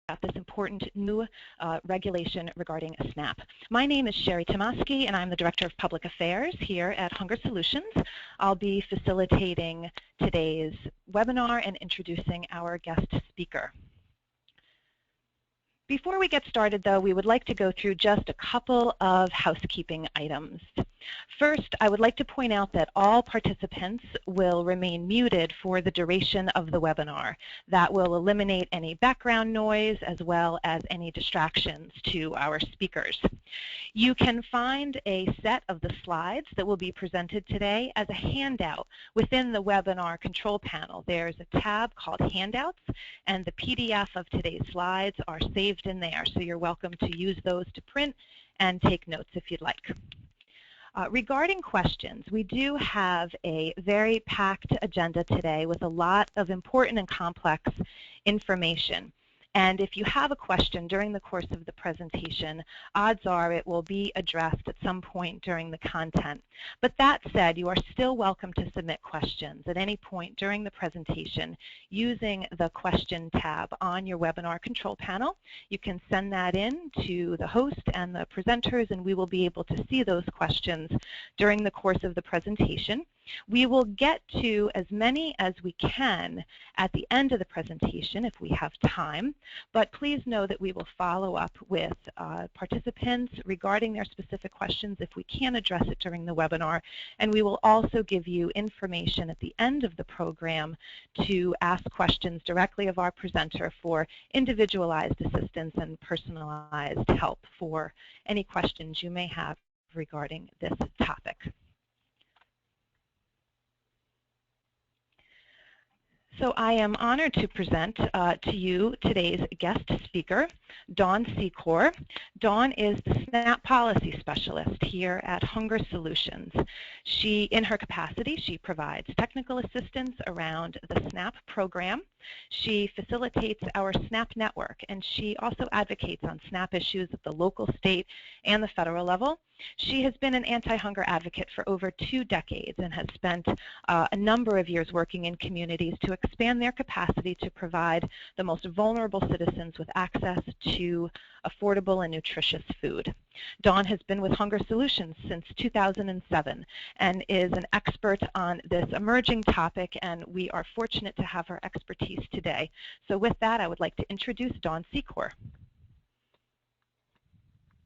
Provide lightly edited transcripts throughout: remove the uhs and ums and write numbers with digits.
this important new regulation regarding SNAP. My name is Sherry Tomasky, and I'm the Director of Public Affairs here at Hunger Solutions. I'll be facilitating today's webinar and introducing our guest speaker. Before we get started, though, we would like to go through just a couple of housekeeping items. First, I would like to point out that all participants will remain muted for the duration of the webinar. That will eliminate any background noise as well as any distractions to our speakers. You can find a set of the slides that will be presented today as a handout within the webinar control panel. There's a tab called Handouts, and the PDF of today's slides are saved in there, so you're welcome to use those to print and take notes if you'd like. Regarding questions, we do have a very packed agenda today with a lot of important and complex information. And if you have a question during the course of the presentation, odds are it will be addressed at some point during the content. But that said, you are still welcome to submit questions at any point during the presentation using the question tab on your webinar control panel. You can send that in to the host and the presenters, and we will be able to see those questions during the course of the presentation. We will get to as many as we can at the end of the presentation if we have time, but please know that we will follow up with participants regarding their specific questions if we can address it during the webinar, and we will also give you information at the end of the program to ask questions directly of our presenter for individualized assistance and personalized help for any questions you may have regarding this topic. So I am honored to present to you today's guest speaker, Dawn Secor. Dawn is the SNAP Policy Specialist here at Hunger Solutions. In her capacity, she provides technical assistance around the SNAP program. She facilitates our SNAP network, and she also advocates on SNAP issues at the local, state, and the federal level. She has been an anti-hunger advocate for over 2 decades and has spent a number of years working in communities to expand their capacity to provide the most vulnerable citizens with access to affordable and nutritious food. Dawn has been with Hunger Solutions since 2007 and is an expert on this emerging topic, and we are fortunate to have her expertise today. So with that, I would like to introduce Dawn Secor.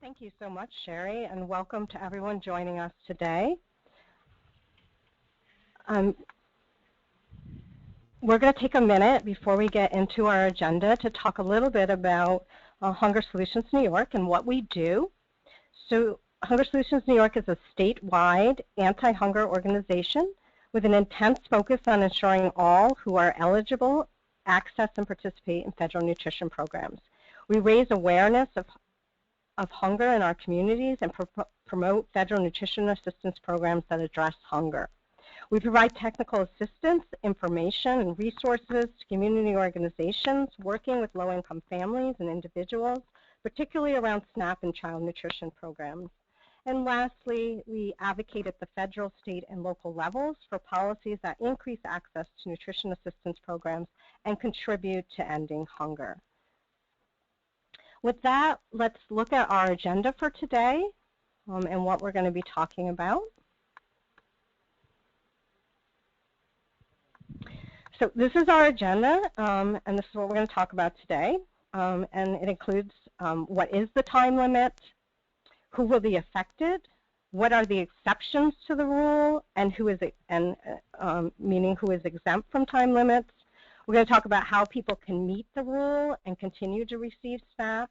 Thank you so much, Sherry, and welcome to everyone joining us today. We're going to take a minute before we get into our agenda to talk a little bit about Hunger Solutions New York and what we do. So Hunger Solutions New York is a statewide anti-hunger organization with an intense focus on ensuring all who are eligible access and participate in federal nutrition programs. We raise awareness of hunger in our communities and promote federal nutrition assistance programs that address hunger. We provide technical assistance, information, and resources to community organizations working with low-income families and individuals, particularly around SNAP and child nutrition programs. And lastly, we advocate at the federal, state, and local levels for policies that increase access to nutrition assistance programs and contribute to ending hunger. With that, let's look at our agenda for today and what we're going to be talking about. So this is our agenda, and this is what we're going to talk about today. And it includes what is the time limit, who will be affected, what are the exceptions to the rule, and who is meaning who is exempt from time limits. We're going to talk about how people can meet the rule and continue to receive SNAP.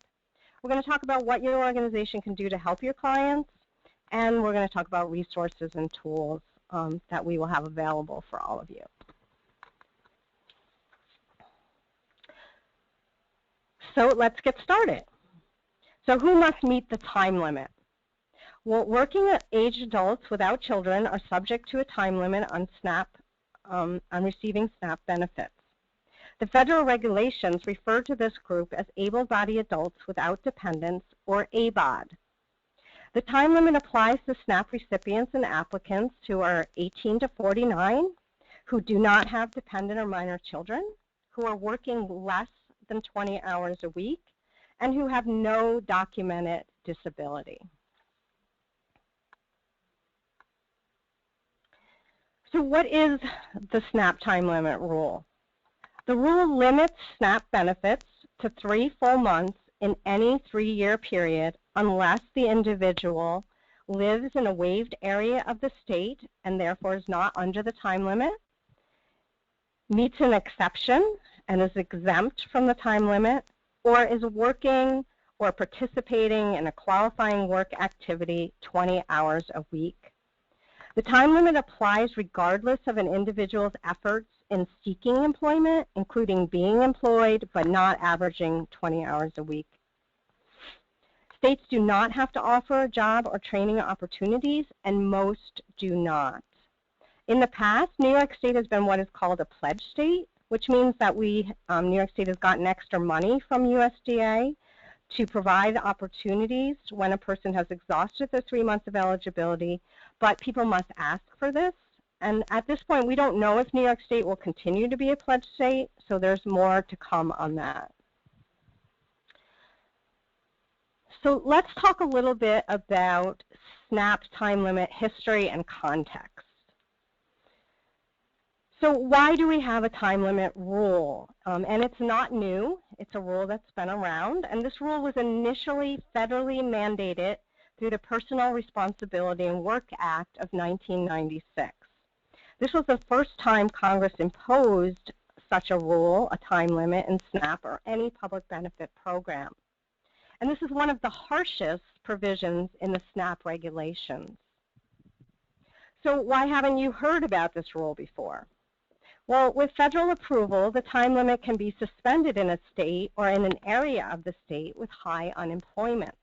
We're going to talk about what your organization can do to help your clients, and we're going to talk about resources and tools that we will have available for all of you. So let's get started. So who must meet the time limit? Well, working-age adults without children are subject to a time limit on SNAP, on receiving SNAP benefits. The federal regulations refer to this group as able-bodied adults without dependents, or ABOD. The time limit applies to SNAP recipients and applicants who are 18 to 49, who do not have dependent or minor children, who are working less than 20 hours a week and who have no documented disability. So what is the SNAP time limit rule? The rule limits SNAP benefits to 3 full months in any 3-year period unless the individual lives in a waived area of the state and therefore is not under the time limit, meets an exception and is exempt from the time limit, or is working or participating in a qualifying work activity 20 hours a week. The time limit applies regardless of an individual's efforts in seeking employment, including being employed but not averaging 20 hours a week. States do not have to offer job or training opportunities, and most do not. In the past, New York State has been what is called a pledge state, which means that New York State has gotten extra money from USDA to provide opportunities when a person has exhausted their 3 months of eligibility, but people must ask for this. And at this point, we don't know if New York State will continue to be a pledge state, so there's more to come on that. So let's talk a little bit about SNAP time limit history and context. So why do we have a time limit rule? And it's not new. It's a rule that's been around. And this rule was initially federally mandated through the Personal Responsibility and Work Act of 1996. This was the first time Congress imposed such a rule, a time limit in SNAP or any public benefit program. And this is one of the harshest provisions in the SNAP regulations. So why haven't you heard about this rule before? Well, with federal approval, the time limit can be suspended in a state or in an area of the state with high unemployment.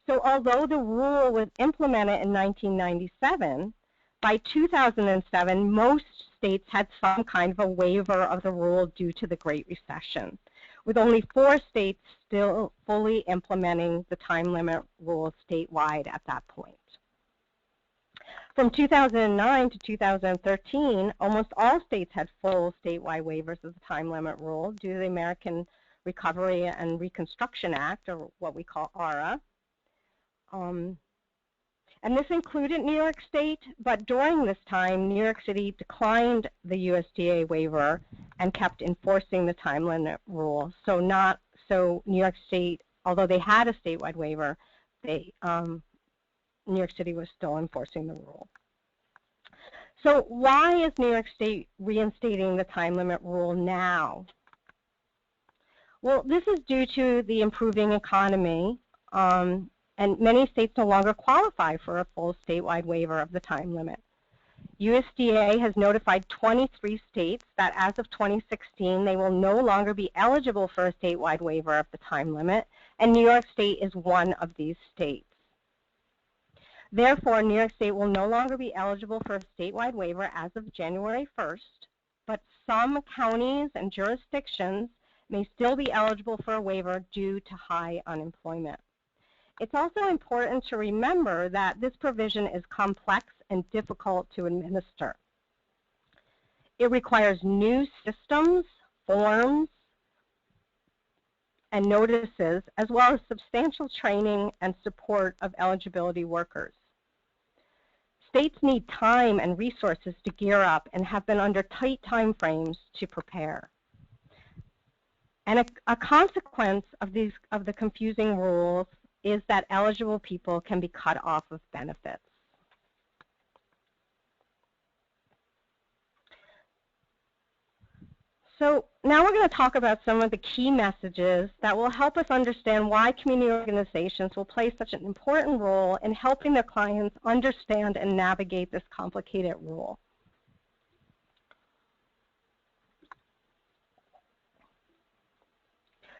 So although the rule was implemented in 1997, by 2007, most states had some kind of a waiver of the rule due to the Great Recession, with only 4 states still fully implementing the time limit rule statewide at that point. From 2009 to 2013, almost all states had full statewide waivers of the time limit rule due to the American Recovery and Reconstruction Act, or what we call ARRA. And this included New York State, but during this time, New York City declined the USDA waiver and kept enforcing the time limit rule. So New York State, although they had a statewide waiver, New York City was still enforcing the rule. So why is New York State reinstating the time limit rule now? Well, this is due to the improving economy, and many states no longer qualify for a full statewide waiver of the time limit. USDA has notified 23 states that as of 2016, they will no longer be eligible for a statewide waiver of the time limit, and New York State is one of these states. Therefore, New York State will no longer be eligible for a statewide waiver as of January 1st, but some counties and jurisdictions may still be eligible for a waiver due to high unemployment. It's also important to remember that this provision is complex and difficult to administer. It requires new systems, forms, and notices, as well as substantial training and support of eligibility workers. States need time and resources to gear up and have been under tight time frames to prepare. And a consequence of the confusing rules is that eligible people can be cut off of benefits. So now we're going to talk about some of the key messages that will help us understand why community organizations will play such an important role in helping their clients understand and navigate this complicated rule.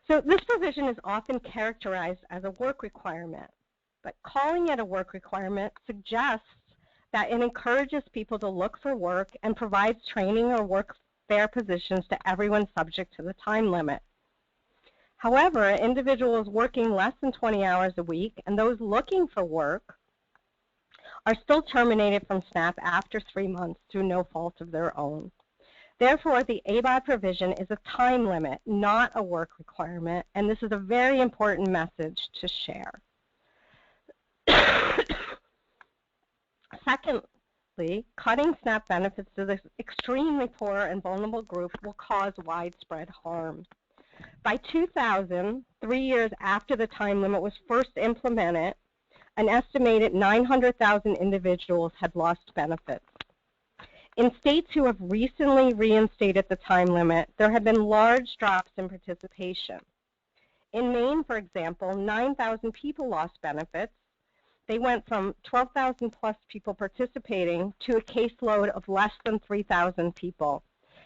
So this provision is often characterized as a work requirement, but calling it a work requirement suggests that it encourages people to look for work and provides training or work fair positions to everyone subject to the time limit. However, individuals working less than 20 hours a week and those looking for work are still terminated from SNAP after 3 months through no fault of their own. Therefore, the ABOD provision is a time limit, not a work requirement, and this is a very important message to share. Secondly, cutting SNAP benefits to the extremely poor and vulnerable group will cause widespread harm. By 2000, 3 years after the time limit was first implemented, an estimated 900,000 individuals had lost benefits. In states who have recently reinstated the time limit, there have been large drops in participation. In Maine, for example, 9,000 people lost benefits. They went from 12,000 plus people participating to a caseload of less than 3,000 people.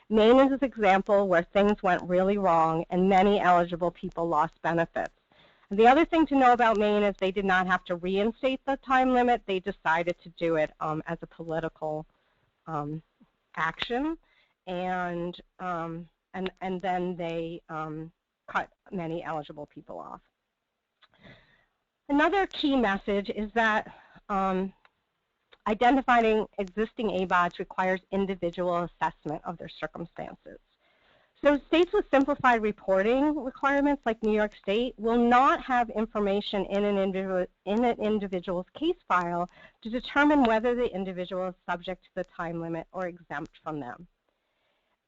Maine is an example where things went really wrong and many eligible people lost benefits. And the other thing to know about Maine is they did not have to reinstate the time limit. They decided to do it as a political action, and then they cut many eligible people off. Another key message is that identifying existing ABODs requires individual assessment of their circumstances. So states with simplified reporting requirements like New York State will not have information in an individual's case file to determine whether the individual is subject to the time limit or exempt from them.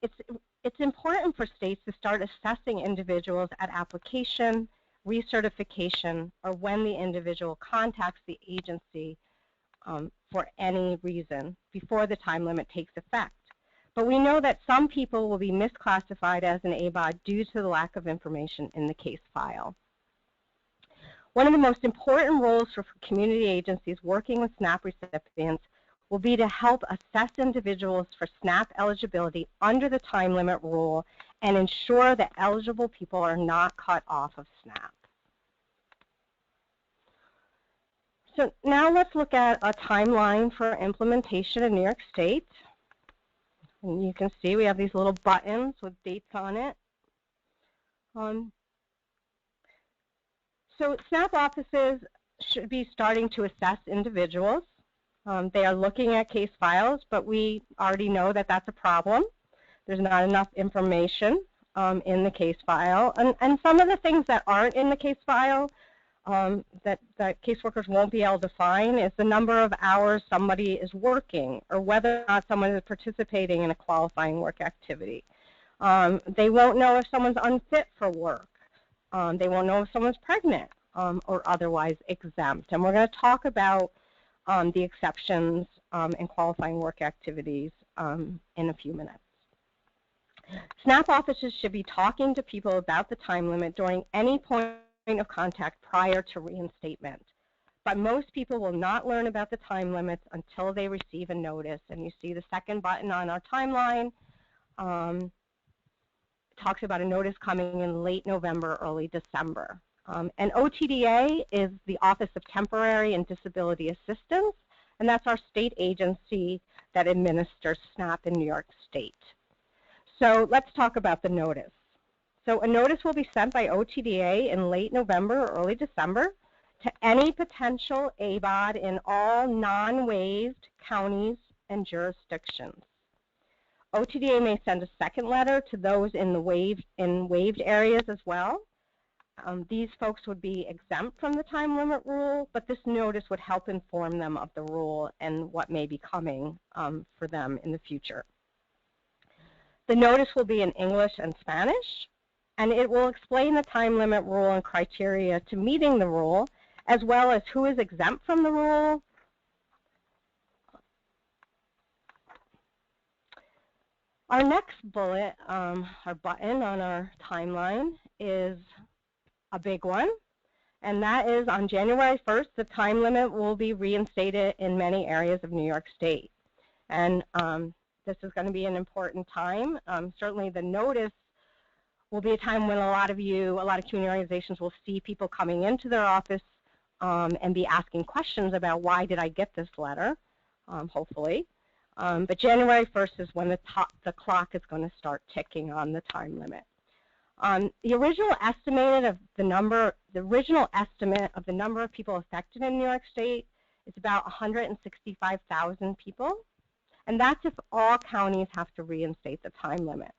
It's important for states to start assessing individuals at application, recertification, or when the individual contacts the agency for any reason before the time limit takes effect. But we know that some people will be misclassified as an ABOD due to the lack of information in the case file. One of the most important roles for community agencies working with SNAP recipients will be to help assess individuals for SNAP eligibility under the time limit rule and ensure that eligible people are not cut off of SNAP. So now let's look at a timeline for implementation in New York State. And you can see we have these little buttons with dates on it. So SNAP offices should be starting to assess individuals. They are looking at case files, but we already know that that's a problem. There's not enough information in the case file. And some of the things that aren't in the case file that caseworkers won't be able to find is the number of hours somebody is working or whether or not someone is participating in a qualifying work activity. They won't know if someone's unfit for work. They won't know if someone's pregnant or otherwise exempt. And we're going to talk about the exceptions in qualifying work activities in a few minutes. SNAP offices should be talking to people about the time limit during any point of contact prior to reinstatement. But most people will not learn about the time limits until they receive a notice. And you see the second button on our timeline talks about a notice coming in late November, early December. And OTDA is the Office of Temporary and Disability Assistance, and that's our state agency that administers SNAP in New York State. So let's talk about the notice. So a notice will be sent by OTDA in late November or early December to any potential ABOD in all non-waived counties and jurisdictions. OTDA may send a second letter to those in the waived areas as well. These folks would be exempt from the time limit rule, but this notice would help inform them of the rule and what may be coming for them in the future. The notice will be in English and Spanish, and it will explain the time limit rule and criteria to meeting the rule, as well as who is exempt from the rule. Our next bullet, our button on our timeline, is a big one, and that is on January 1st, the time limit will be reinstated in many areas of New York State. And this is going to be an important time. Certainly the notice will be a time when a lot of community organizations will see people coming into their office and be asking questions about why did I get this letter, hopefully. But January 1st is when the clock is going to start ticking on the time limit. The original estimate of the number of people affected in New York State is about 165,000 people. and that's if all counties have to reinstate the time limit.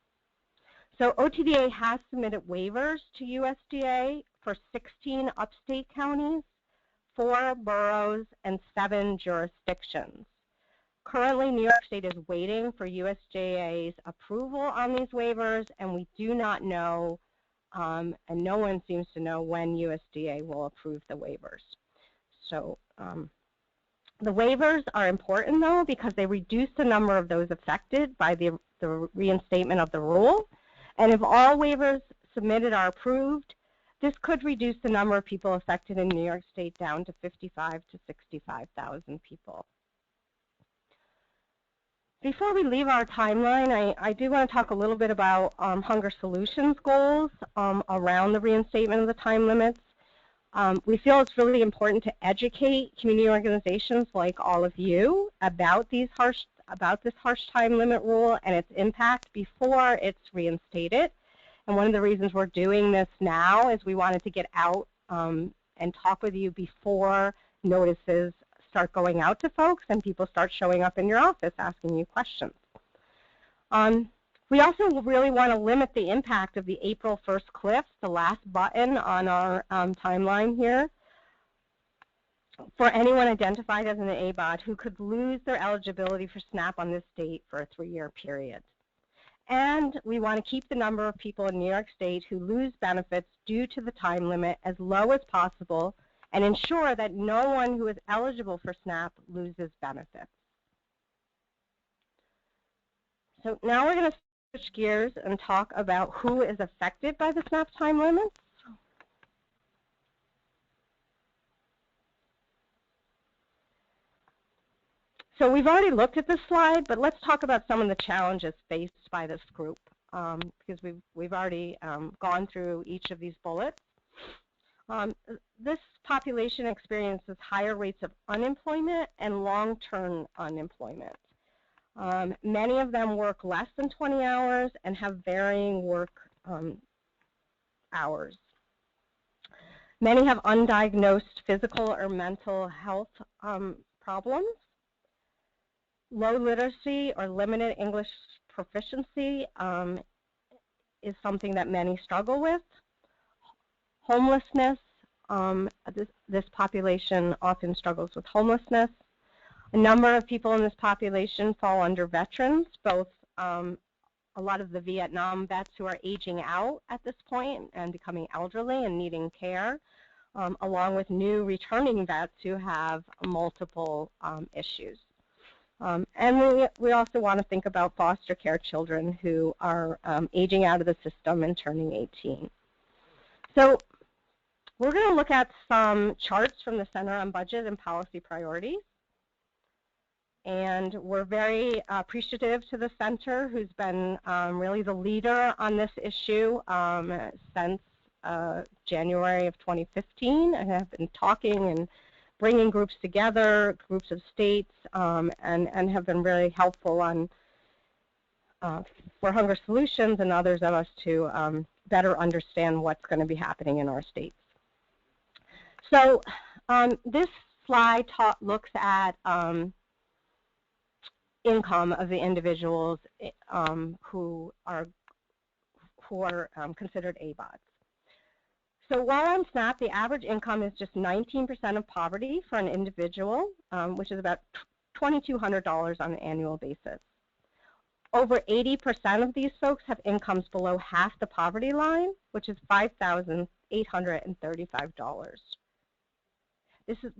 So OTDA has submitted waivers to USDA for 16 upstate counties, 4 boroughs, and 7 jurisdictions. Currently, New York State is waiting for USDA's approval on these waivers, and we do not know, and no one seems to know when USDA will approve the waivers. So the waivers are important, though, because they reduce the number of those affected by the reinstatement of the rule. And if all waivers submitted are approved, this could reduce the number of people affected in New York State down to 55,000 to 65,000 people. Before we leave our timeline, I do want to talk a little bit about Hunger Solutions goals around the reinstatement of the time limits. We feel it's really important to educate community organizations like all of you about this harsh time limit rule and its impact before it's reinstated. And one of the reasons we're doing this now is we wanted to get out and talk with you before notices start going out to folks and people start showing up in your office asking you questions. We also really want to limit the impact of the April 1st cliffs, the last button on our timeline here, for anyone identified as an ABOD who could lose their eligibility for SNAP on this date for a 3-year period. And we want to keep the number of people in New York State who lose benefits due to the time limit as low as possible and ensure that no one who is eligible for SNAP loses benefits. So now we're going to switch gears and talk about who is affected by the SNAP time limits. So we've already looked at this slide, but let's talk about some of the challenges faced by this group because we've already gone through each of these bullets. This population experiences higher rates of unemployment and long-term unemployment. Many of them work less than 20 hours and have varying work hours. Many have undiagnosed physical or mental health problems. Low literacy or limited English proficiency is something that many struggle with. Homelessness, this population often struggles with homelessness. A number of people in this population fall under veterans, both a lot of the Vietnam vets who are aging out at this point and becoming elderly and needing care, along with new returning vets who have multiple issues. And we also want to think about foster care children who are aging out of the system and turning 18. So we're going to look at some charts from the Center on Budget and Policy Priorities. And we're very appreciative to the center, who's been really the leader on this issue since January of 2015, and have been talking and bringing groups together, groups of states, and have been really helpful on for Hunger Solutions and others of us to better understand what's going to be happening in our states. So this slide looks at income of the individuals who are considered ABODs. So while on SNAP, the average income is just 19% of poverty for an individual, which is about $2,200 on an annual basis. Over 80% of these folks have incomes below half the poverty line, which is $5,835. This is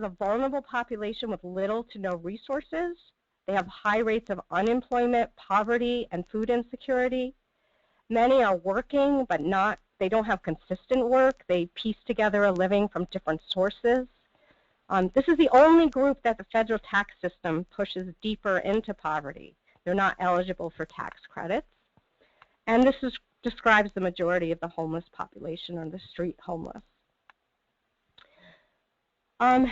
a vulnerable population with little to no resources. They have high rates of unemployment, poverty, and food insecurity. Many are working, but they don't have consistent work. They piece together a living from different sources. This is the only group that the federal tax system pushes deeper into poverty. They're not eligible for tax credits. And this describes the majority of the homeless population, or the street homeless. As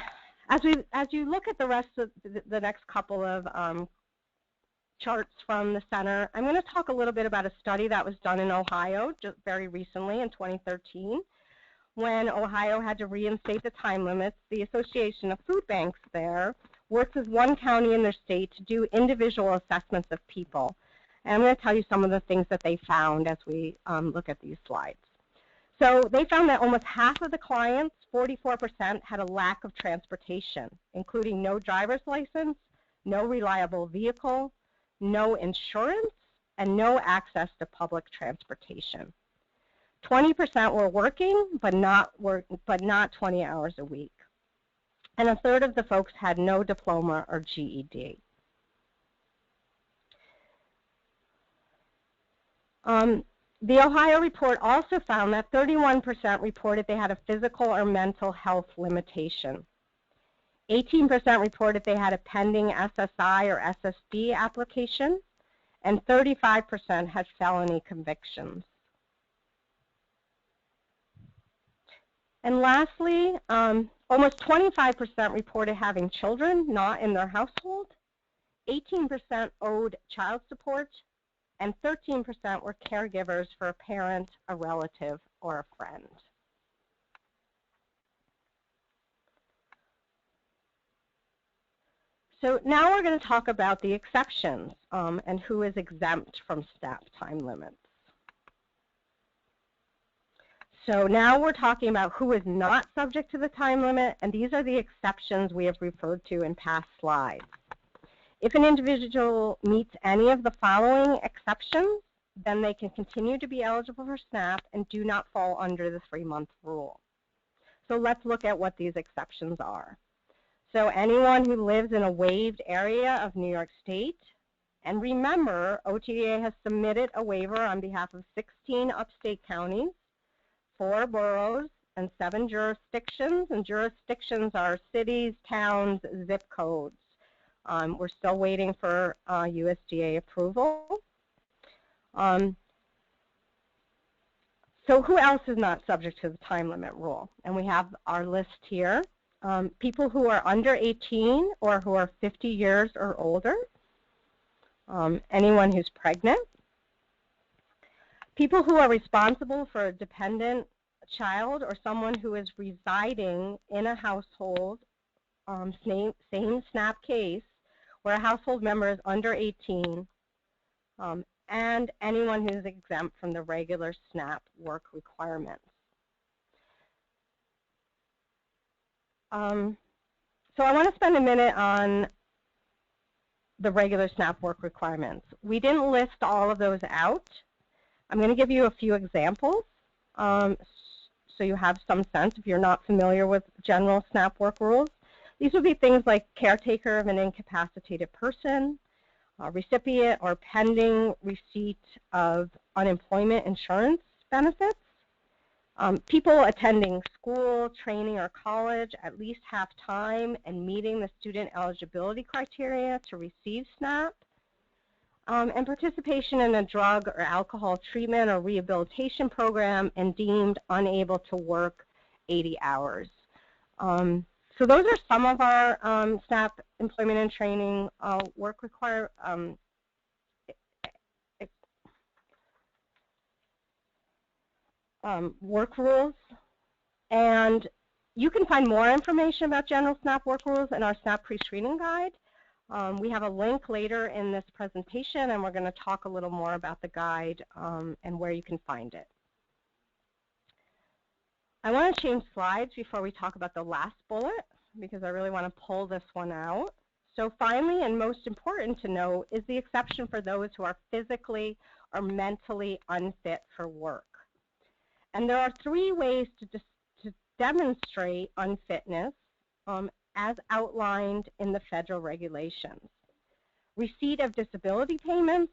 you look at the rest of the next couple of charts from the center, I'm going to talk a little bit about a study that was done in Ohio just very recently in 2013. When Ohio had to reinstate the time limits, the Association of Food Banks there works with one county in their state to do individual assessments of people. And I'm going to tell you some of the things that they found as we look at these slides. So they found that almost half of the clients, 44%, had a lack of transportation, including no driver's license, no reliable vehicle, no insurance, and no access to public transportation. 20% were working, but not 20 hours a week. And a third of the folks had no diploma or GED. The Ohio report also found that 31% reported they had a physical or mental health limitation. 18% reported they had a pending SSI or SSD application, and 35% had felony convictions. And lastly, almost 25% reported having children not in their household, 18% owed child support, and 13% were caregivers for a parent, a relative, or a friend. So now we're going to talk about the exceptions and who is exempt from SNAP time limits. So now we're talking about who is not subject to the time limit, and these are the exceptions we have referred to in past slides. If an individual meets any of the following exceptions, then they can continue to be eligible for SNAP and do not fall under the 3-month rule. So let's look at what these exceptions are. So anyone who lives in a waived area of New York State, and remember, OTDA has submitted a waiver on behalf of 16 upstate counties, 4 boroughs, and 7 jurisdictions, and jurisdictions are cities, towns, zip codes. We're still waiting for USDA approval. So who else is not subject to the time limit rule? And we have our list here. People who are under 18 or who are 50 years or older. Anyone who's pregnant. People who are responsible for a dependent child or someone who is residing in a household, same SNAP case, where a household member is under 18, and anyone who is exempt from the regular SNAP work requirements. So I want to spend a minute on the regular SNAP work requirements. We didn't list all of those out. I'm going to give you a few examples so you have some sense if you're not familiar with general SNAP work rules. These would be things like caretaker of an incapacitated person, recipient or pending receipt of unemployment insurance benefits, people attending school, training, or college at least half-time and meeting the student eligibility criteria to receive SNAP, and participation in a drug or alcohol treatment or rehabilitation program and deemed unable to work 80 hours. So those are some of our SNAP employment and training work work rules. And you can find more information about general SNAP work rules in our SNAP pre-screening guide. We have a link later in this presentation, and we're going to talk a little more about the guide and where you can find it. I want to change slides before we talk about the last bullet because I really want to pull this one out. So finally, and most important to know, is the exception for those who are physically or mentally unfit for work. And there are 3 ways to demonstrate unfitness as outlined in the federal regulations. Receipt of disability payments,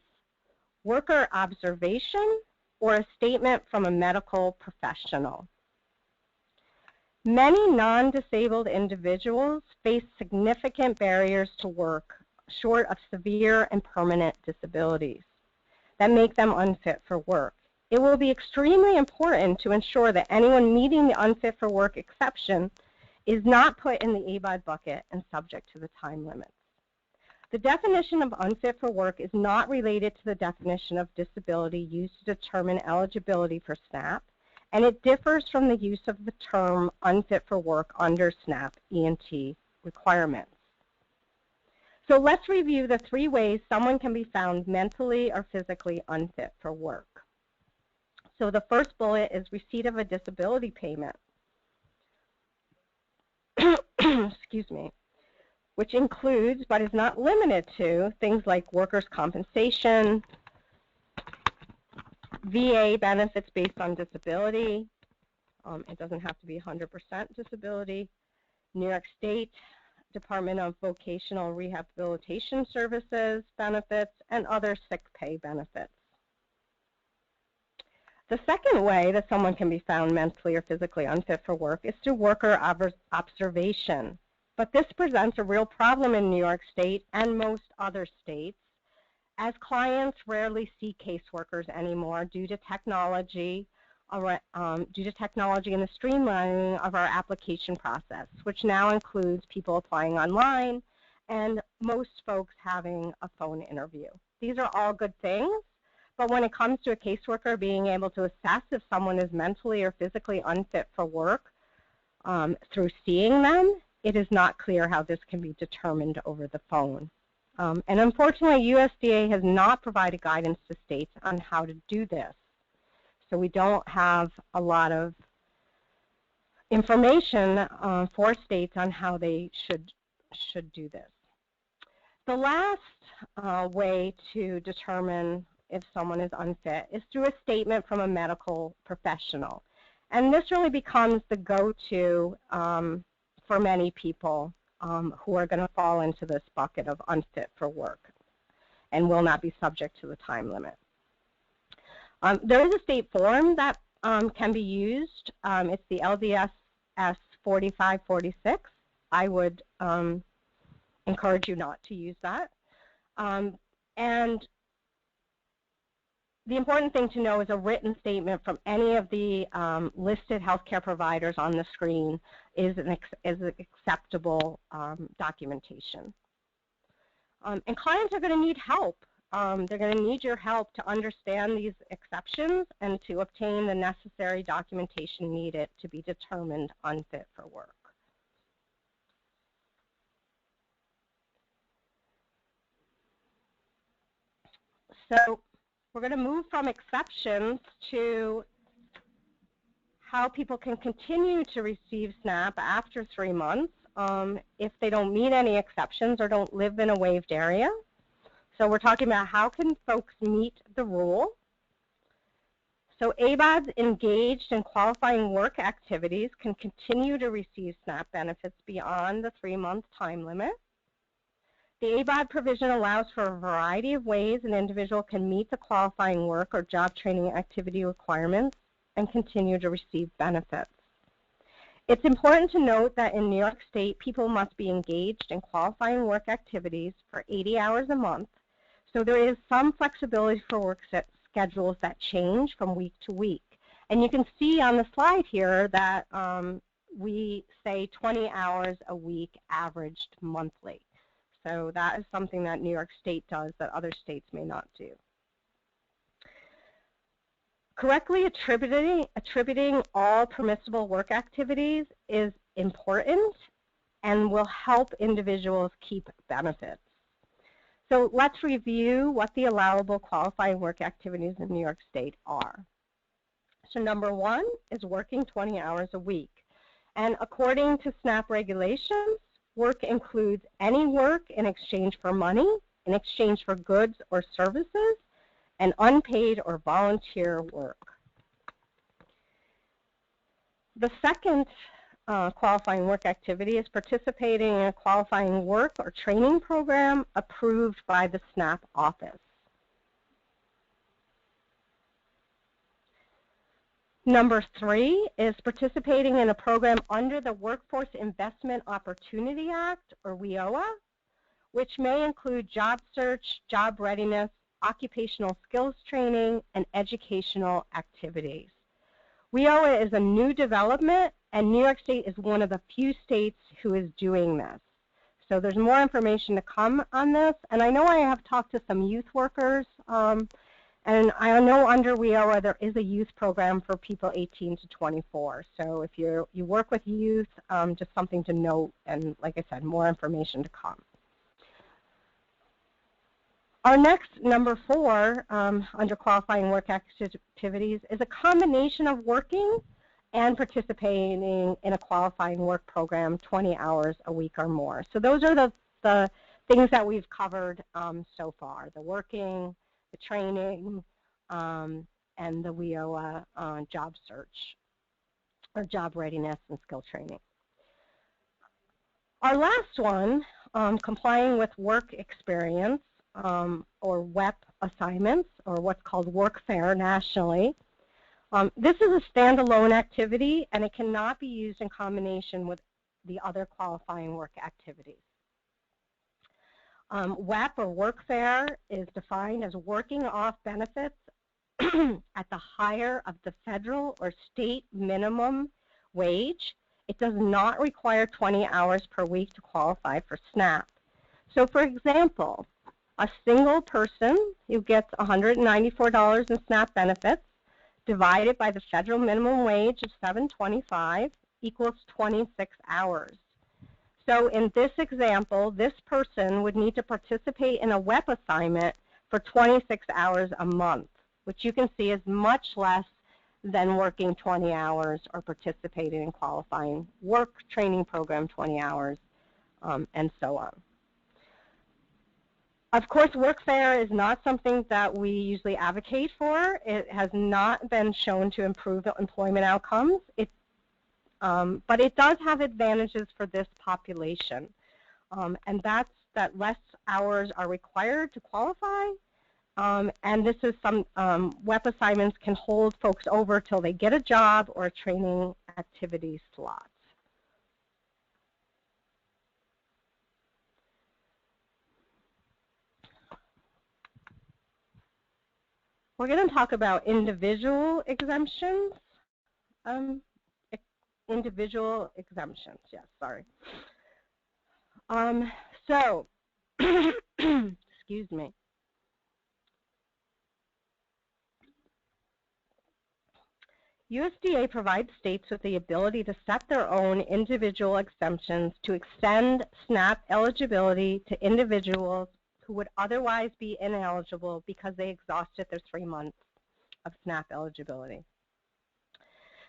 worker observation, or a statement from a medical professional. Many non-disabled individuals face significant barriers to work short of severe and permanent disabilities that make them unfit for work. It will be extremely important to ensure that anyone meeting the unfit for work exception is not put in the ABOD bucket and subject to the time limits. The definition of unfit for work is not related to the definition of disability used to determine eligibility for SNAP, and it differs from the use of the term unfit for work under SNAP E&T requirements. So let's review the 3 ways someone can be found mentally or physically unfit for work. So the first bullet is receipt of a disability payment. Excuse me. Which includes, but is not limited to, things like workers' compensation, VA benefits based on disability. It doesn't have to be 100% disability. New York State Department of Vocational Rehabilitation Services benefits, and other sick pay benefits. The second way that someone can be found mentally or physically unfit for work is through worker observation. But this presents a real problem in New York State and most other states, as clients rarely see caseworkers anymore due to technology and the streamlining of our application process, which now includes people applying online and most folks having a phone interview. These are all good things, but when it comes to a caseworker being able to assess if someone is mentally or physically unfit for work through seeing them, it is not clear how this can be determined over the phone. And unfortunately, USDA has not provided guidance to states on how to do this. So we don't have a lot of information for states on how they should do this. The last way to determine if someone is unfit is through a statement from a medical professional. And this really becomes the go-to for many people who are going to fall into this bucket of unfit for work and will not be subject to the time limit. There is a state form that can be used. It's the LDS 4546. I would encourage you not to use that. And the important thing to know is a written statement from any of the listed healthcare providers on the screen is an acceptable documentation. And clients are going to need help. They're going to need your help to understand these exceptions and to obtain the necessary documentation needed to be determined unfit for work. So we're going to move from exceptions to how people can continue to receive SNAP after 3 months if they don't meet any exceptions or don't live in a waived area. So we're talking about how can folks meet the rule. So ABODs engaged in qualifying work activities can continue to receive SNAP benefits beyond the 3-month time limit. The ABOD provision allows for a variety of ways an individual can meet the qualifying work or job training activity requirements and continue to receive benefits. It's important to note that in New York State, people must be engaged in qualifying work activities for 80 hours a month, so there is some flexibility for work schedules that change from week to week. And you can see on the slide here that we say 20 hours a week averaged monthly. So that is something that New York State does that other states may not do. Correctly attributing all permissible work activities is important and will help individuals keep benefits. So let's review what the allowable qualifying work activities in New York State are. So number 1 is working 20 hours a week. And according to SNAP regulations, work includes any work in exchange for money, in exchange for goods or services, and unpaid or volunteer work. The second qualifying work activity is participating in a qualifying work or training program approved by the SNAP office. Number 3 is participating in a program under the Workforce Investment Opportunity Act, or WIOA, which may include job search, job readiness, occupational skills training, and educational activities. WIOA is a new development, and New York State is one of the few states who is doing this. So there's more information to come on this, and I know I have talked to some youth workers, and I know under WIOA there is a youth program for people 18 to 24. So if you work with youth, just something to note, and like I said, more information to come. Our next, number 4, under qualifying work activities, is a combination of working and participating in a qualifying work program 20 hours a week or more. So those are the things that we've covered so far: the working, the training, and the WIOA job search, or job readiness and skill training. Our last one, complying with work experience, or WEP assignments, or what's called Workfare nationally. This is a standalone activity, and it cannot be used in combination with the other qualifying work activities. WEP, or Workfare, is defined as working off benefits at the higher of the federal or state minimum wage. It does not require 20 hours per week to qualify for SNAP. So, for example, a single person who gets $194 in SNAP benefits divided by the federal minimum wage of $7.25 equals 26 hours. So in this example, this person would need to participate in a WEP assignment for 26 hours a month, which you can see is much less than working 20 hours or participating in qualifying work training program 20 hours, and so on. Of course, Workfare is not something that we usually advocate for. It has not been shown to improve employment outcomes, but it does have advantages for this population, and that's that less hours are required to qualify, and this is some WEP assignments can hold folks over till they get a job or a training activity slot. We're going to talk about individual exemptions. Individual exemptions, yes, sorry. Excuse me. USDA provides states with the ability to set their own individual exemptions to extend SNAP eligibility to individuals who would otherwise be ineligible because they exhausted their 3 months of SNAP eligibility.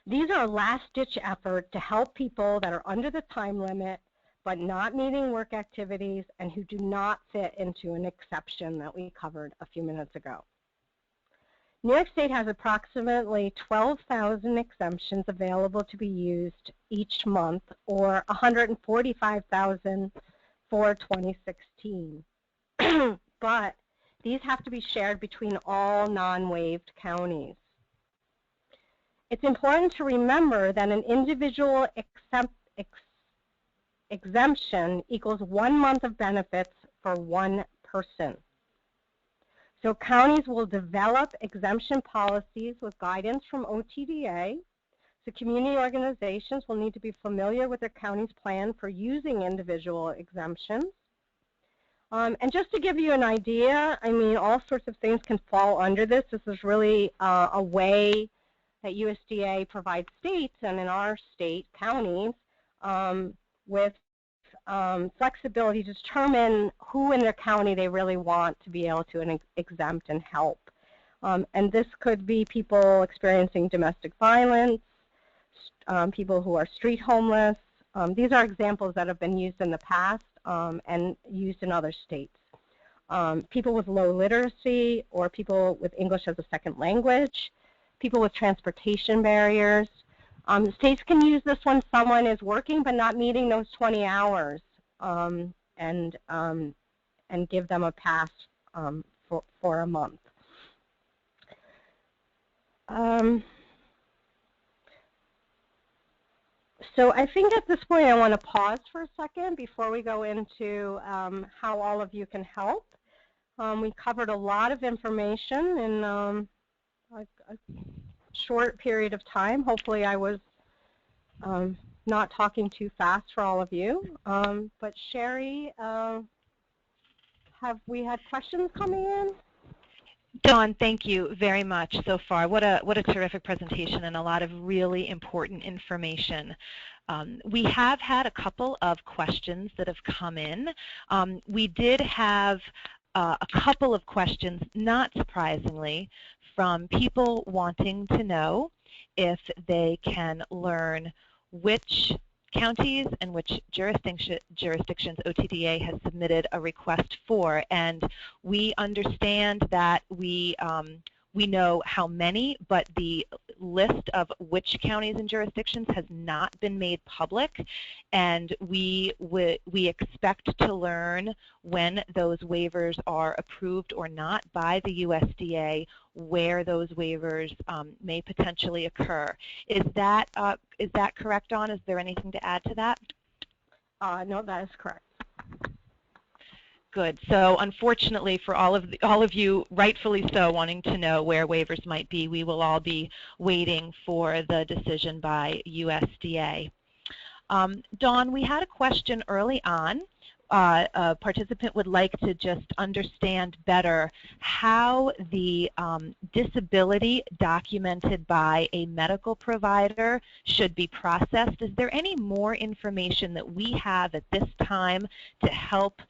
These are a last-ditch effort to help people that are under the time limit but not meeting work activities and who do not fit into an exception that we covered a few minutes ago. New York State has approximately 12,000 exemptions available to be used each month, or 145,000 for 2016. But these have to be shared between all non-waived counties. It's important to remember that an individual exemption equals 1 month of benefits for one person. So counties will develop exemption policies with guidance from OTDA. So community organizations will need to be familiar with their county's plan for using individual exemptions. And just to give you an idea, I mean, all sorts of things can fall under this. This is really a way that USDA provides states, and in our state, counties, with flexibility to determine who in their county they really want to be able to exempt and help. And this could be people experiencing domestic violence, people who are street homeless. These are examples that have been used in the past and used in other states. People with low literacy, or people with English as a second language, people with transportation barriers. States can use this when someone is working but not meeting those 20 hours, and give them a pass for a month. So I think at this point I want to pause for a second before we go into how all of you can help. We covered a lot of information in a short period of time. Hopefully I was not talking too fast for all of you. But Sherry, have we had questions coming in? Dawn, thank you very much so far. What a terrific presentation and a lot of really important information. We have had a couple of questions that have come in. We did have a couple of questions, not surprisingly, from people wanting to know if they can learn which counties and which jurisdictions OTDA has submitted a request for. And we understand that we know how many, but the list of which counties and jurisdictions has not been made public, and we expect to learn when those waivers are approved or not by the USDA, where those waivers may potentially occur. Is that correct, Dawn? Is there anything to add to that? No, that is correct. Good. So unfortunately for all of you, rightfully so, wanting to know where waivers might be, we will all be waiting for the decision by USDA. Dawn, we had a question early on. A participant would like to just understand better how the disability documented by a medical provider should be processed. Is there any more information that we have at this time to help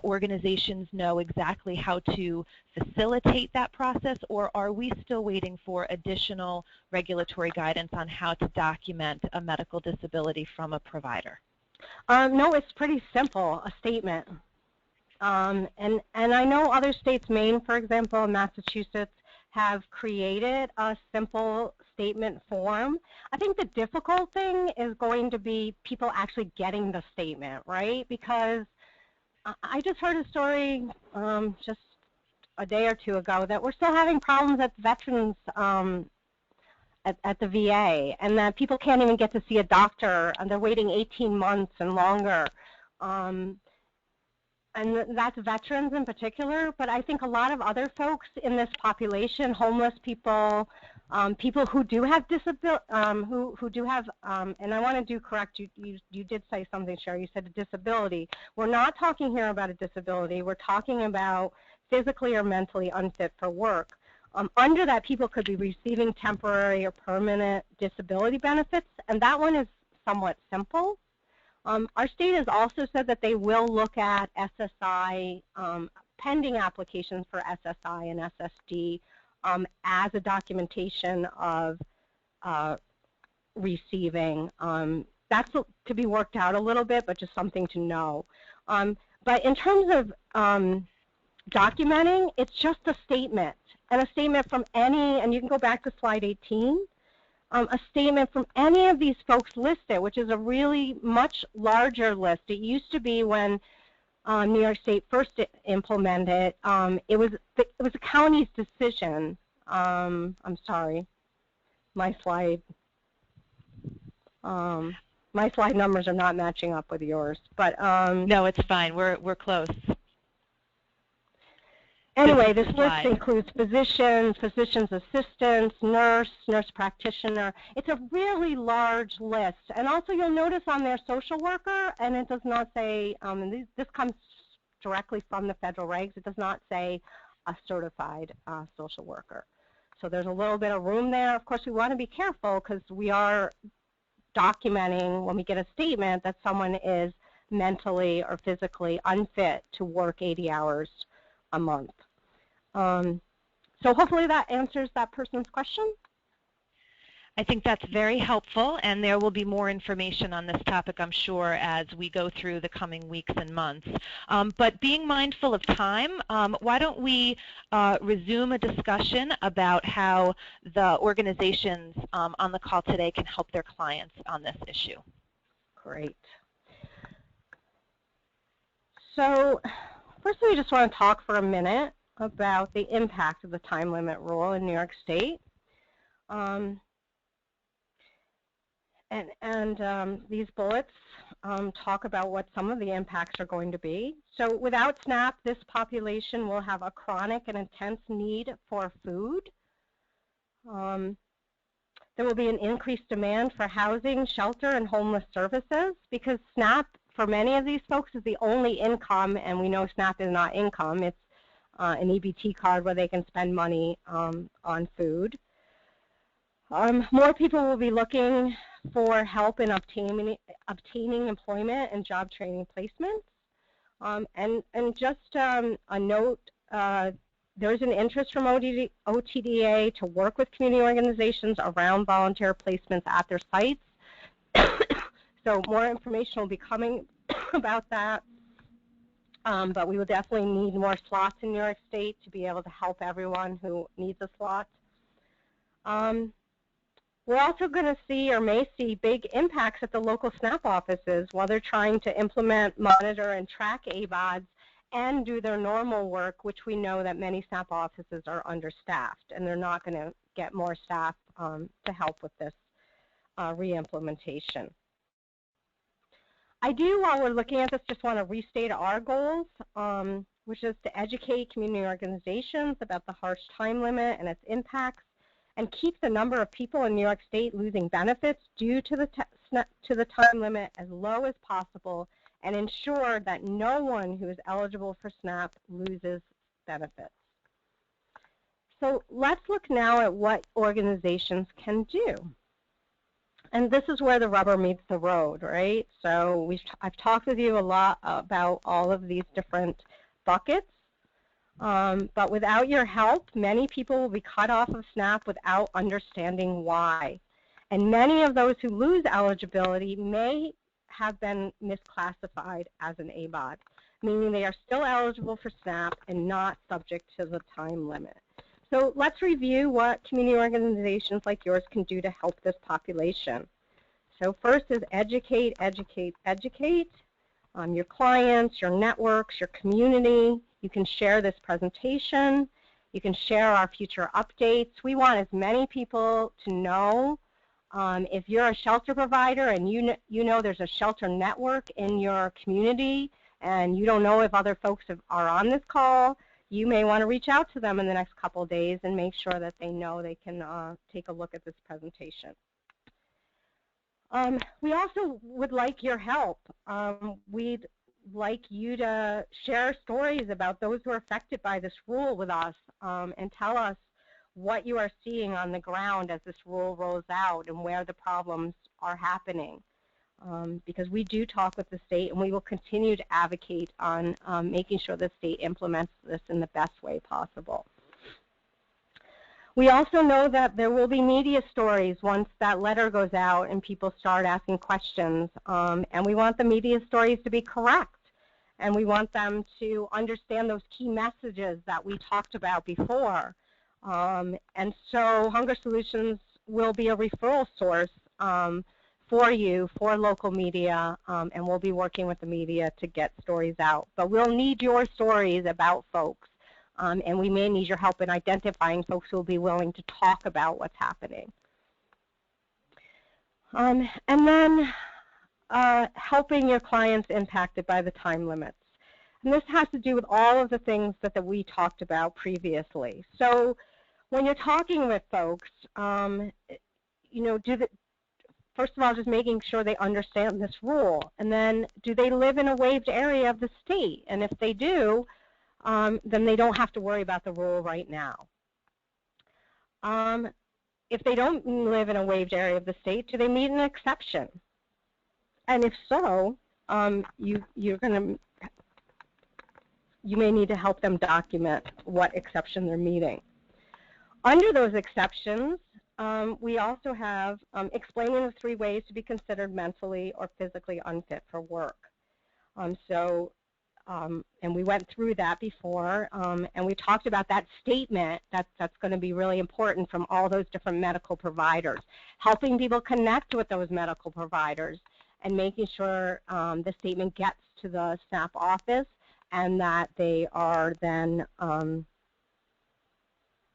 organizations know exactly how to facilitate that process, or are we still waiting for additional regulatory guidance on how to document a medical disability from a provider? No, it's pretty simple, a statement. And I know other states, Maine, for example, and Massachusetts, have created a simple statement form. I think the difficult thing is going to be people actually getting the statement, right? Because I just heard a story just a day or two ago that we're still having problems at veterans at the VA, and that people can't even get to see a doctor, and they're waiting 18 months and longer. And that's veterans in particular, but I think a lot of other folks in this population, homeless people, people who do have disability, who do have, and I want to do correct, you did say something, Sherry, you said a disability. We're not talking here about a disability, we're talking about physically or mentally unfit for work. Under that, people could be receiving temporary or permanent disability benefits, and that one is somewhat simple. Our state has also said that they will look at SSI, pending applications for SSI and SSD as a documentation of receiving. That's to be worked out a little bit, but just something to know. But in terms of documenting, it's just a statement. And a statement from any, and you can go back to slide 18, a statement from any of these folks listed, which is a really much larger list. It used to be when New York State first implemented it, it was a county's decision. I'm sorry, my slide numbers are not matching up with yours, but no, it's fine. We're close. Anyway, this list includes physicians, physician's assistants, nurse, nurse practitioner. It's a really large list. And also you'll notice on there social worker, and it does not say, and this comes directly from the federal regs, it does not say a certified social worker. So there's a little bit of room there. Of course, we want to be careful because we are documenting when we get a statement that someone is mentally or physically unfit to work 80 hours a month. So hopefully that answers that person's question. I think that's very helpful, and there will be more information on this topic, I'm sure, as we go through the coming weeks and months. But being mindful of time, why don't we resume a discussion about how the organizations on the call today can help their clients on this issue. Great. So first, we just want to talk for a minute about the impact of the time limit rule in New York State. These bullets talk about what some of the impacts are going to be. So without SNAP, this population will have a chronic and intense need for food. There will be an increased demand for housing, shelter, and homeless services because SNAP, for many of these folks, is the only income, and we know SNAP is not income. It's an EBT card where they can spend money on food. More people will be looking for help in obtaining employment and job training placements. And just a note, there's an interest from OTDA to work with community organizations around volunteer placements at their sites. So more information will be coming about that. But we will definitely need more slots in New York State to be able to help everyone who needs a slot. We're also going to see or may see big impacts at the local SNAP offices while they're trying to implement, monitor, and track ABODs and do their normal work, which we know that many SNAP offices are understaffed, and they're not going to get more staff to help with this re-implementation. I do, while we're looking at this, just want to restate our goals, which is to educate community organizations about the harsh time limit and its impacts, and keep the number of people in New York State losing benefits due to the time limit as low as possible, and ensure that no one who is eligible for SNAP loses benefits. So let's look now at what organizations can do. And this is where the rubber meets the road, right? So I've talked with you a lot about all of these different buckets. But without your help, many people will be cut off of SNAP without understanding why. And many of those who lose eligibility may have been misclassified as an ABOD, meaning they are still eligible for SNAP and not subject to the time limit. So let's review what community organizations like yours can do to help this population. So first is educate, educate, educate. Your clients, your networks, your community. You can share this presentation. You can share our future updates. We want as many people to know. If you're a shelter provider and you know there's a shelter network in your community and you don't know if other folks are on this call, you may want to reach out to them in the next couple of days and make sure that they know they can take a look at this presentation. We also would like your help. We'd like you to share stories about those who are affected by this rule with us and tell us what you are seeing on the ground as this rule rolls out and where the problems are happening. Because we do talk with the state and we will continue to advocate on making sure the state implements this in the best way possible. We also know that there will be media stories once that letter goes out and people start asking questions. And we want the media stories to be correct. And we want them to understand those key messages that we talked about before. And so Hunger Solutions will be a referral source for you, for local media, and we'll be working with the media to get stories out. But we'll need your stories about folks. And we may need your help in identifying folks who will be willing to talk about what's happening. And then helping your clients impacted by the time limits. And this has to do with all of the things that we talked about previously. So when you're talking with folks, you know, first of all, just making sure they understand this rule. And then, do they live in a waived area of the state? And if they do, then they don't have to worry about the rule right now. If they don't live in a waived area of the state, do they meet an exception? And if so, you may need to help them document what exception they're meeting. Under those exceptions, we also have explaining the 3 ways to be considered mentally or physically unfit for work. And we went through that before, and we talked about that statement that's going to be really important from all those different medical providers, helping people connect with those medical providers and making sure the statement gets to the SNAP office and that they are then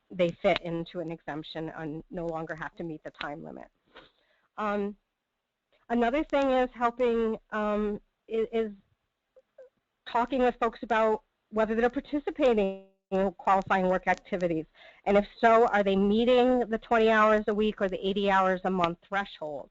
they fit into an exemption and no longer have to meet the time limit. Another thing is helping is talking with folks about whether they're participating in qualifying work activities, and if so, are they meeting the 20 hours a week or the 80 hours a month threshold?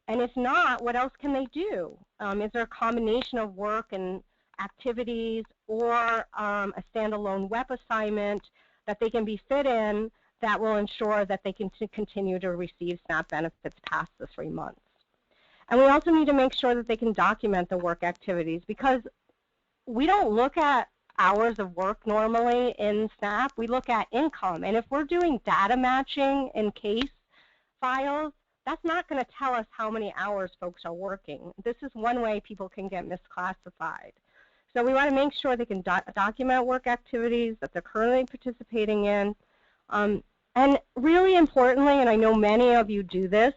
And if not, what else can they do? Is there a combination of work and activities or a standalone web assignment that they can be fit in that will ensure that they can continue to receive SNAP benefits past the 3 months? And we also need to make sure that they can document the work activities, because we don't look at hours of work normally in SNAP. We look at income. And if we're doing data matching in case files, that's not going to tell us how many hours folks are working. This is one way people can get misclassified. So we want to make sure they can document work activities that they're currently participating in. And really importantly, and I know many of you do this,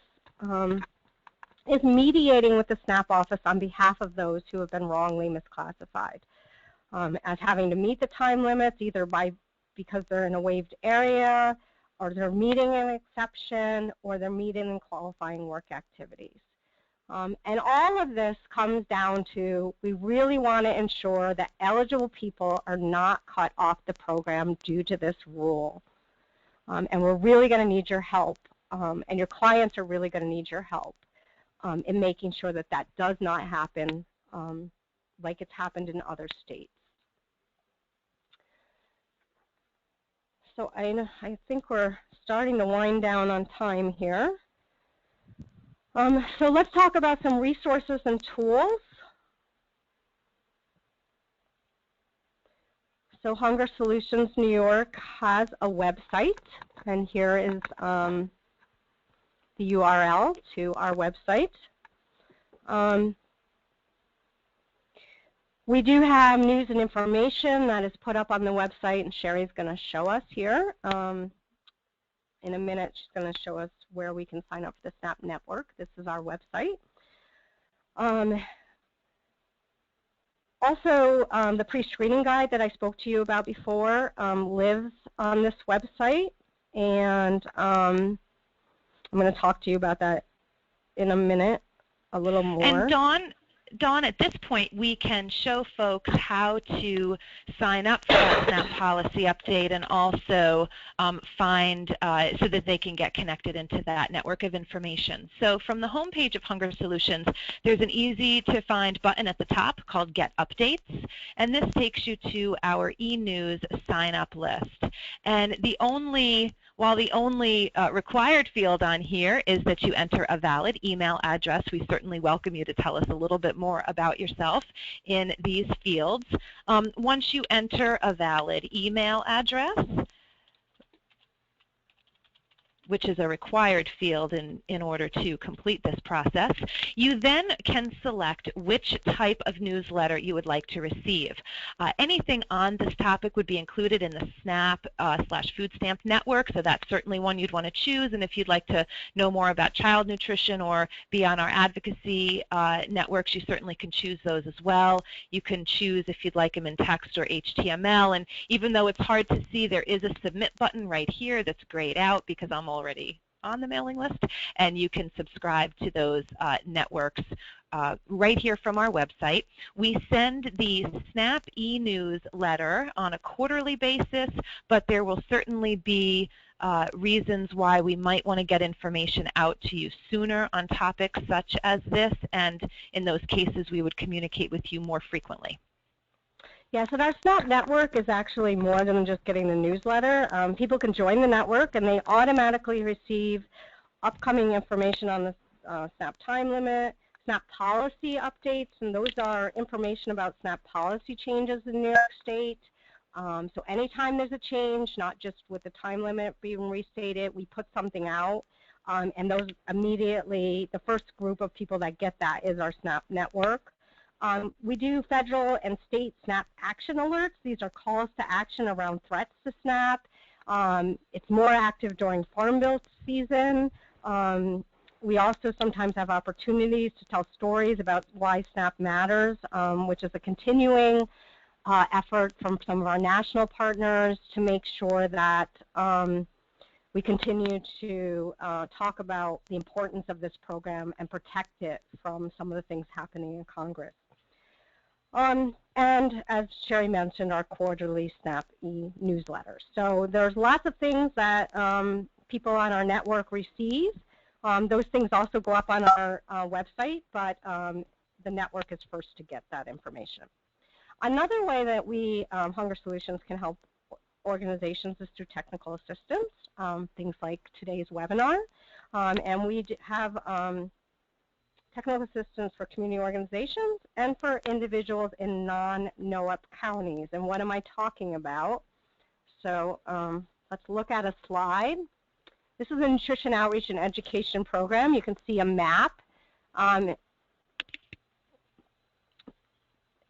is mediating with the SNAP office on behalf of those who have been wrongly misclassified, as having to meet the time limits either because they're in a waived area, or they're meeting an exception, or they're meeting and qualifying work activities. And all of this comes down to, we really want to ensure that eligible people are not cut off the program due to this rule. And we're really going to need your help, and your clients are really going to need your help in making sure that that does not happen like it's happened in other states. So I think we're starting to wind down on time here. So let's talk about some resources and tools. So Hunger Solutions New York has a website, and here is the URL to our website. We do have news and information that is put up on the website, and Sherry's going to show us here. In a minute, she's going to show us where we can sign up for the SNAP network. This is our website. Also, the pre-screening guide that I spoke to you about before lives on this website, and I'm going to talk to you about that in a minute a little more. And Dawn, at this point, we can show folks how to sign up for that SNAP policy update and also find so that they can get connected into that network of information. So from the home page of Hunger Solutions, there's an easy-to-find button at the top called Get Updates, and this takes you to our e-news sign-up list. And while the only required field on here is that you enter a valid email address, we certainly welcome you to tell us a little bit more about yourself in these fields. Once you enter a valid email address, which is a required field in order to complete this process, you then can select which type of newsletter you would like to receive. Anything on this topic would be included in the SNAP/Food Stamp network, so that's certainly one you'd want to choose. And if you'd like to know more about child nutrition or be on our advocacy networks, you certainly can choose those as well. You can choose if you'd like them in text or HTML. And even though it's hard to see, there is a submit button right here that's grayed out because I'm already on the mailing list, and you can subscribe to those networks right here from our website. We send the SNAP e-newsletter on a quarterly basis, but there will certainly be reasons why we might want to get information out to you sooner on topics such as this, and in those cases we would communicate with you more frequently. Yeah, so our SNAP network is actually more than just getting the newsletter. People can join the network and they automatically receive upcoming information on the SNAP time limit, SNAP policy updates, and those are information about SNAP policy changes in New York State. So anytime there's a change, not just with the time limit being restated, we put something out, and those immediately, the first group of people that get that is our SNAP network. We do federal and state SNAP action alerts. These are calls to action around threats to SNAP. It's more active during Farm Bill season. We also sometimes have opportunities to tell stories about why SNAP matters, which is a continuing effort from some of our national partners to make sure that we continue to talk about the importance of this program and protect it from some of the things happening in Congress. And as Sherry mentioned, our quarterly SNAP e-newsletter. So there's lots of things that people on our network receive. Those things also go up on our website, but the network is first to get that information. Another way that we, Hunger Solutions, can help organizations is through technical assistance, things like today's webinar. And we have technical assistance for community organizations and for individuals in non-NOAP counties. And what am I talking about? So let's look at a slide. This is a nutrition outreach and education program. You can see a map.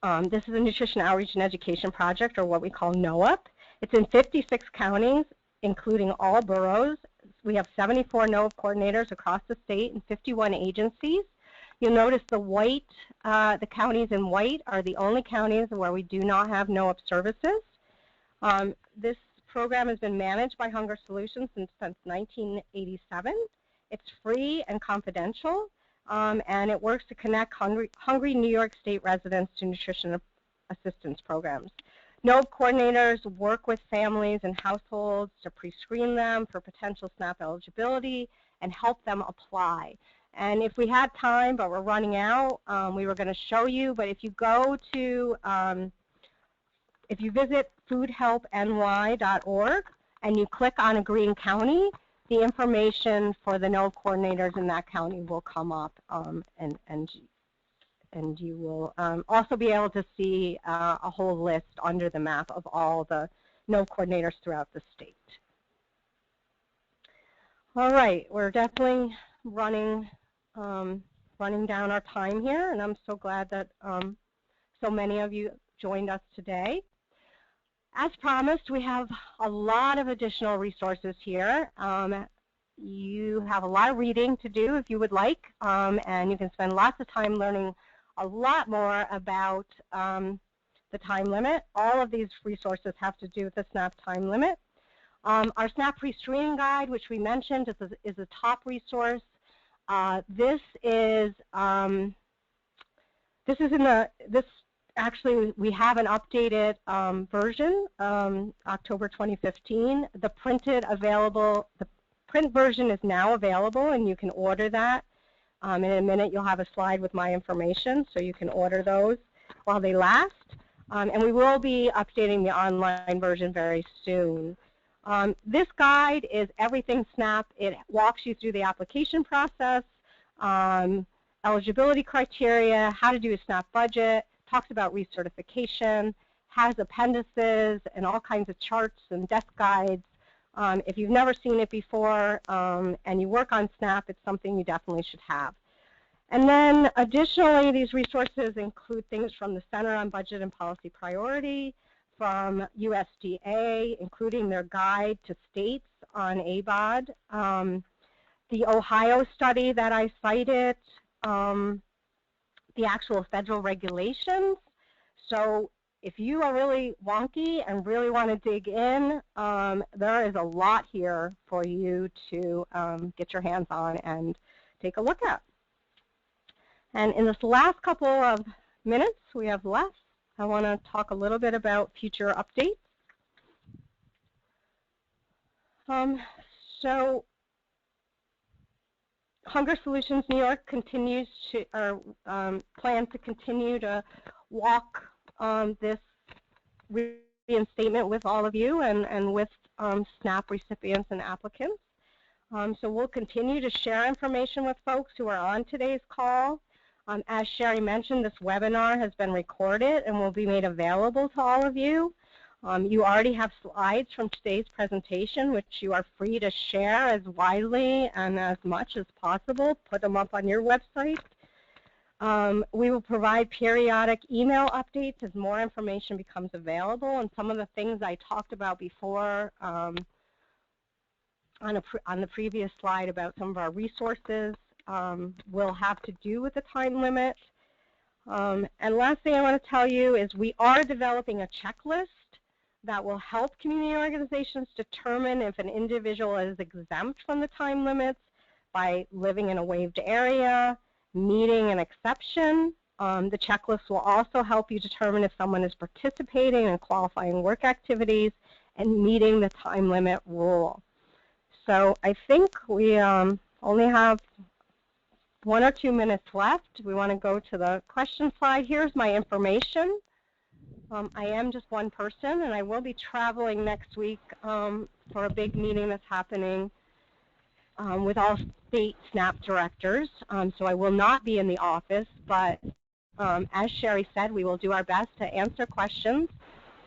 This is a nutrition outreach and education project, or what we call NOAP. It's in 56 counties, including all boroughs. We have 74 NOAP coordinators across the state and 51 agencies. You'll notice the counties in white are the only counties where we do not have NOAP services. This program has been managed by Hunger Solutions since 1987. It's free and confidential, and it works to connect hungry New York State residents to nutrition assistance programs. NOAP coordinators work with families and households to pre-screen them for potential SNAP eligibility and help them apply. And if we had time, but we're running out, we were going to show you, but if you go to, if you visit foodhelpny.org and you click on a green county, the information for the NOAP coordinators in that county will come up, and you will also be able to see a whole list under the map of all the NOAP coordinators throughout the state. All right, we're definitely running down our time here, and I'm so glad that so many of you joined us today. As promised, we have a lot of additional resources here. You have a lot of reading to do if you would like, and you can spend lots of time learning a lot more about the time limit. All of these resources have to do with the SNAP time limit. Our SNAP pre-screening guide, which we mentioned, is a top resource. Actually, we have an updated version, October 2015. The print version is now available, and you can order that. In a minute, you'll have a slide with my information, so you can order those while they last. And we will be updating the online version very soon. This guide is everything SNAP. It walks you through the application process, eligibility criteria, how to do a SNAP budget, talks about recertification, has appendices and all kinds of charts and desk guides. If you've never seen it before and you work on SNAP, it's something you definitely should have. And then additionally, these resources include things from the Center on Budget and Policy Priority, from USDA, including their guide to states on ABOD, the Ohio study that I cited, the actual federal regulations. So if you are really wonky and really want to dig in, there is a lot here for you to get your hands on and take a look at. And in this last couple of minutes we have left, I want to talk a little bit about future updates. So Hunger Solutions New York continues to, plans to continue to walk this reinstatement with all of you and with SNAP recipients and applicants. So we'll continue to share information with folks who are on today's call. As Sherry mentioned, this webinar has been recorded and will be made available to all of you. You already have slides from today's presentation, which you are free to share as widely and as much as possible. Put them up on your website. We will provide periodic email updates as more information becomes available, and some of the things I talked about before on the previous slide about some of our resources will have to do with the time limit. And last thing I want to tell you is we are developing a checklist that will help community organizations determine if an individual is exempt from the time limits by living in a waived area, meeting an exception. The checklist will also help you determine if someone is participating in qualifying work activities and meeting the time limit rule. So I think we only have 1 or 2 minutes left. We want to go to the question slide. Here's my information. I am just one person, and I will be traveling next week for a big meeting that's happening with all state SNAP directors, so I will not be in the office, but as Sherry said, we will do our best to answer questions.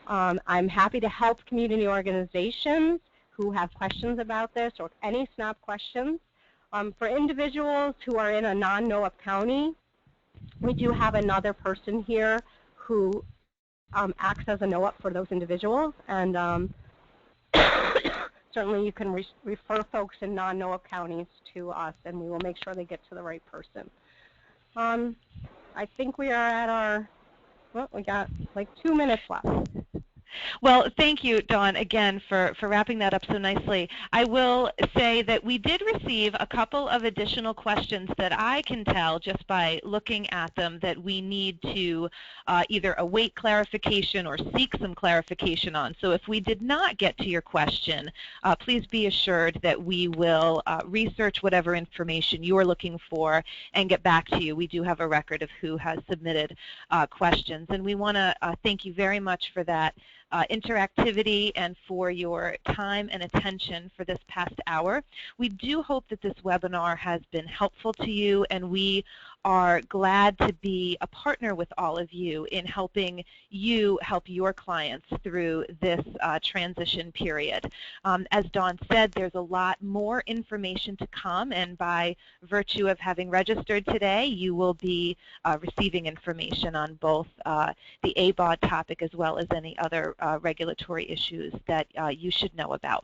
I'm happy to help community organizations who have questions about this or any SNAP questions. For individuals who are in a non-NOAP county, we do have another person here who acts as a NOAP for those individuals, and certainly you can refer folks in non-NOAP counties to us, and we will make sure they get to the right person. I think we are at our, well, we got like 2 minutes left. Well, thank you, Dawn, again, for wrapping that up so nicely. I will say that we did receive a couple of additional questions that I can tell just by looking at them that we need to either await clarification or seek some clarification on. So if we did not get to your question, please be assured that we will research whatever information you're looking for and get back to you. We do have a record of who has submitted questions, and we want to thank you very much for that interactivity and for your time and attention for this past hour. We do hope that this webinar has been helpful to you, and we are glad to be a partner with all of you in helping you help your clients through this transition period. As Dawn said, there's a lot more information to come, and by virtue of having registered today, you will be receiving information on both the ABOD topic as well as any other regulatory issues that you should know about.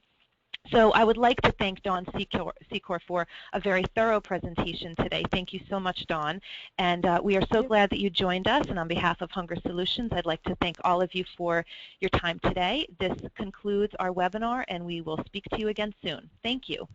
So I would like to thank Dawn Secor for a very thorough presentation today. Thank you so much, Dawn. And we are so glad that you joined us. And on behalf of Hunger Solutions, I'd like to thank all of you for your time today. This concludes our webinar, and we will speak to you again soon. Thank you.